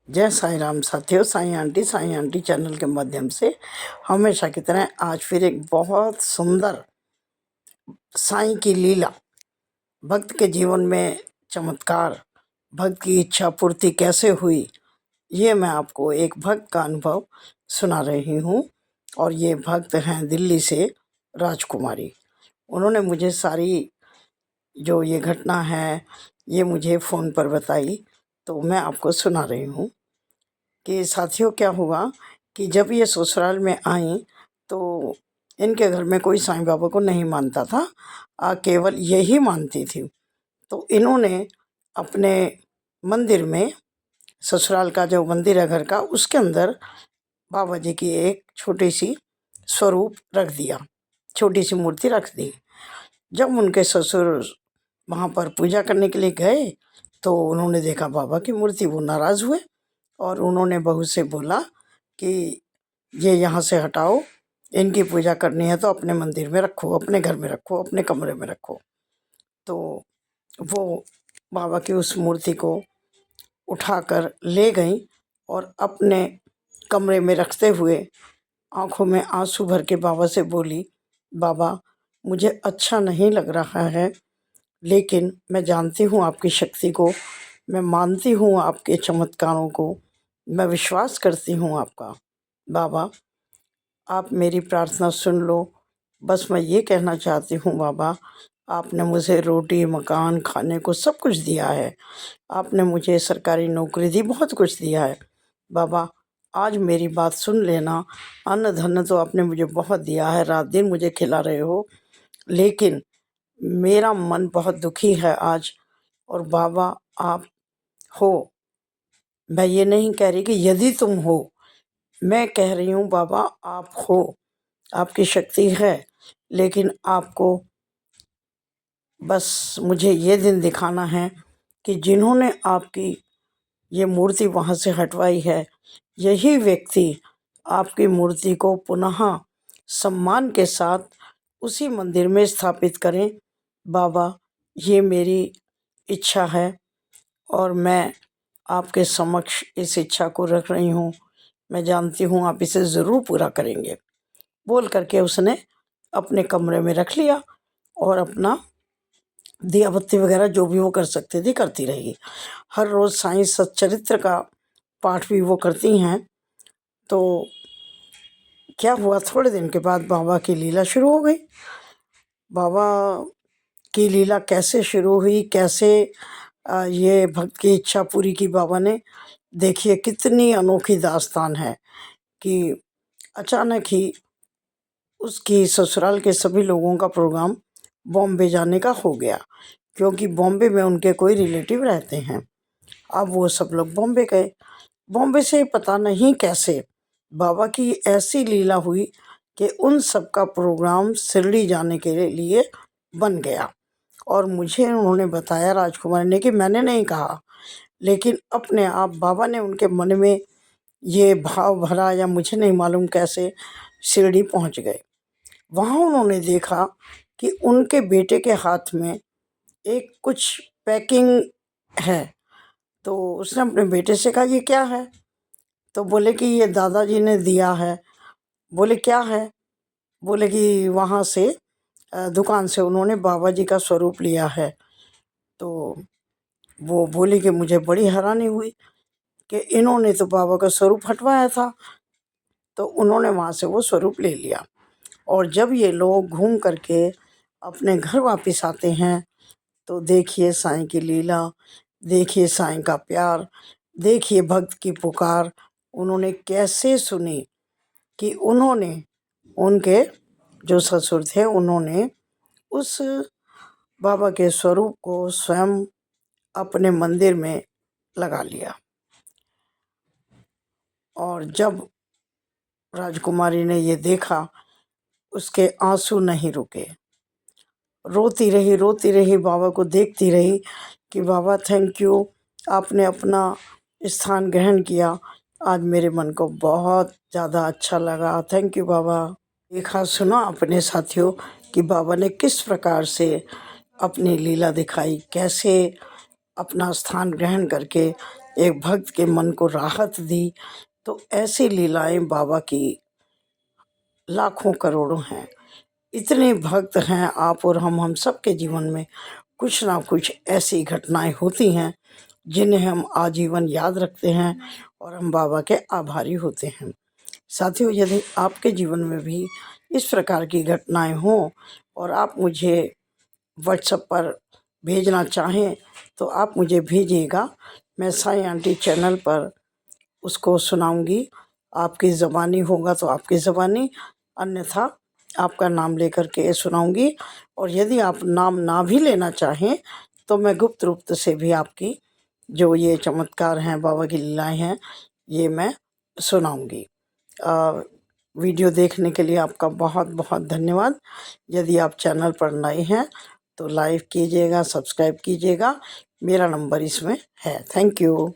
जय साईं राम साथियों। Sai aunty channel के माध्यम से हमेशा की तरह आज फिर एक बहुत सुंदर साईं की लीला, भक्त के जीवन में चमत्कार, भक्त की इच्छा पूर्ति कैसे हुई, ये मैं आपको एक भक्त का अनुभव सुना रही हूँ। और ये भक्त हैं दिल्ली से राजकुमारी। उन्होंने मुझे सारी जो ये घटना है ये मुझे फ़ोन पर बताई, तो मैं आपको सुना रही हूँ। कि साथियों क्या हुआ कि जब ये ससुराल में आई तो इनके घर में कोई साईं बाबा को नहीं मानता था, केवल यही मानती थी। तो इन्होंने अपने मंदिर में, ससुराल का जो मंदिर है घर का, उसके अंदर बाबा जी की एक छोटी सी स्वरूप रख दिया, छोटी सी मूर्ति रख दी। जब उनके ससुर वहाँ पर पूजा करने के लिए गए तो उन्होंने देखा बाबा की मूर्ति, वो नाराज़ हुए और उन्होंने बहू से बोला कि ये यहाँ से हटाओ, इनकी पूजा करनी है तो अपने मंदिर में रखो, अपने घर में रखो, अपने कमरे में रखो। तो वो बाबा की उस मूर्ति को उठाकर ले गई और अपने कमरे में रखते हुए आंखों में आंसू भर के बाबा से बोली, बाबा मुझे अच्छा नहीं लग रहा है, लेकिन मैं जानती हूँ आपकी शक्ति को, मैं मानती हूँ आपके चमत्कारों को, मैं विश्वास करती हूँ आपका। बाबा आप मेरी प्रार्थना सुन लो। बस मैं ये कहना चाहती हूँ बाबा, आपने मुझे रोटी मकान खाने को सब कुछ दिया है, आपने मुझे सरकारी नौकरी दी, बहुत कुछ दिया है। बाबा आज मेरी बात सुन लेना, अन्न धन तो आपने मुझे बहुत दिया है, रात दिन मुझे खिला रहे हो, लेकिन मेरा मन बहुत दुखी है आज। और बाबा आप हो, मैं ये नहीं कह रही कि यदि तुम हो, मैं कह रही हूँ बाबा आप हो, आपकी शक्ति है, लेकिन आपको बस मुझे ये दिन दिखाना है कि जिन्होंने आपकी ये मूर्ति वहाँ से हटवाई है, यही व्यक्ति आपकी मूर्ति को पुनः सम्मान के साथ उसी मंदिर में स्थापित करें। बाबा ये मेरी इच्छा है और मैं आपके समक्ष इस इच्छा को रख रही हूँ, मैं जानती हूँ आप इसे ज़रूर पूरा करेंगे। बोल करके उसने अपने कमरे में रख लिया और अपना दिया बत्ती वगैरह जो भी वो कर सकती थी करती रही। हर रोज़ साईं सच्चरित्र का पाठ भी वो करती हैं। तो क्या हुआ, थोड़े दिन के बाद बाबा की लीला शुरू हो गई। बाबा की लीला कैसे शुरू हुई, कैसे ये भक्त की इच्छा पूरी की बाबा ने, देखिए कितनी अनोखी दास्तान है कि अचानक ही उसकी ससुराल के सभी लोगों का प्रोग्राम बॉम्बे जाने का हो गया, क्योंकि बॉम्बे में उनके कोई रिलेटिव रहते हैं। अब वो सब लोग बॉम्बे गए। बॉम्बे से पता नहीं कैसे बाबा की ऐसी लीला हुई कि उन सब का प्रोग्राम शिरडी जाने के लिए बन गया। और मुझे उन्होंने बताया राजकुमार ने, कि मैंने नहीं कहा, लेकिन अपने आप बाबा ने उनके मन में ये भाव भरा, या मुझे नहीं मालूम कैसे शिरडी पहुंच गए। वहाँ उन्होंने देखा कि उनके बेटे के हाथ में एक कुछ पैकिंग है। तो उसने अपने बेटे से कहा ये क्या है, तो बोले कि ये दादाजी ने दिया है। बोले क्या है, बोले कि वहाँ से दुकान से उन्होंने बाबा जी का स्वरूप लिया है। तो वो बोली कि मुझे बड़ी हैरानी हुई कि इन्होंने तो बाबा का स्वरूप हटवाया था। तो उन्होंने वहाँ से वो स्वरूप ले लिया। और जब ये लोग घूम करके अपने घर वापस आते हैं तो देखिए साईं की लीला, देखिए साईं का प्यार, देखिए भक्त की पुकार उन्होंने कैसे सुनी कि उन्होंने, उनके जो ससुर थे, उन्होंने उस बाबा के स्वरूप को स्वयं अपने मंदिर में लगा लिया। और जब राजकुमारी ने ये देखा, उसके आंसू नहीं रुके, रोती रही, बाबा को देखती रही कि बाबा थैंक यू, आपने अपना स्थान ग्रहण किया, आज मेरे मन को बहुत ज़्यादा अच्छा लगा, थैंक यू बाबा। देखा सुना अपने साथियों कि बाबा ने किस प्रकार से अपनी लीला दिखाई, कैसे अपना स्थान ग्रहण करके एक भक्त के मन को राहत दी। तो ऐसी लीलाएं बाबा की लाखों करोड़ों हैं। इतने भक्त हैं आप और हम सब के जीवन में कुछ ना कुछ ऐसी घटनाएं होती हैं जिन्हें हम आजीवन याद रखते हैं और हम बाबा के आभारी होते हैं। साथियों, यदि आपके जीवन में भी इस प्रकार की घटनाएं हों और आप मुझे व्हाट्सएप पर भेजना चाहें तो आप मुझे भेजिएगा। मैं साईं आंटी चैनल पर उसको सुनाऊंगी। आपकी ज़बानी होगा तो आपकी ज़बानी, अन्यथा आपका नाम लेकर के सुनाऊंगी। और यदि आप नाम ना भी लेना चाहें तो मैं गुप्त रूप से भी आपकी जो ये चमत्कार हैं, बाबा की लीलाएं हैं, ये मैं सुनाऊंगी। वीडियो देखने के लिए आपका बहुत बहुत धन्यवाद। यदि आप चैनल पर नए हैं तो लाइक कीजिएगा, सब्सक्राइब कीजिएगा। मेरा नंबर इसमें है। Thank you.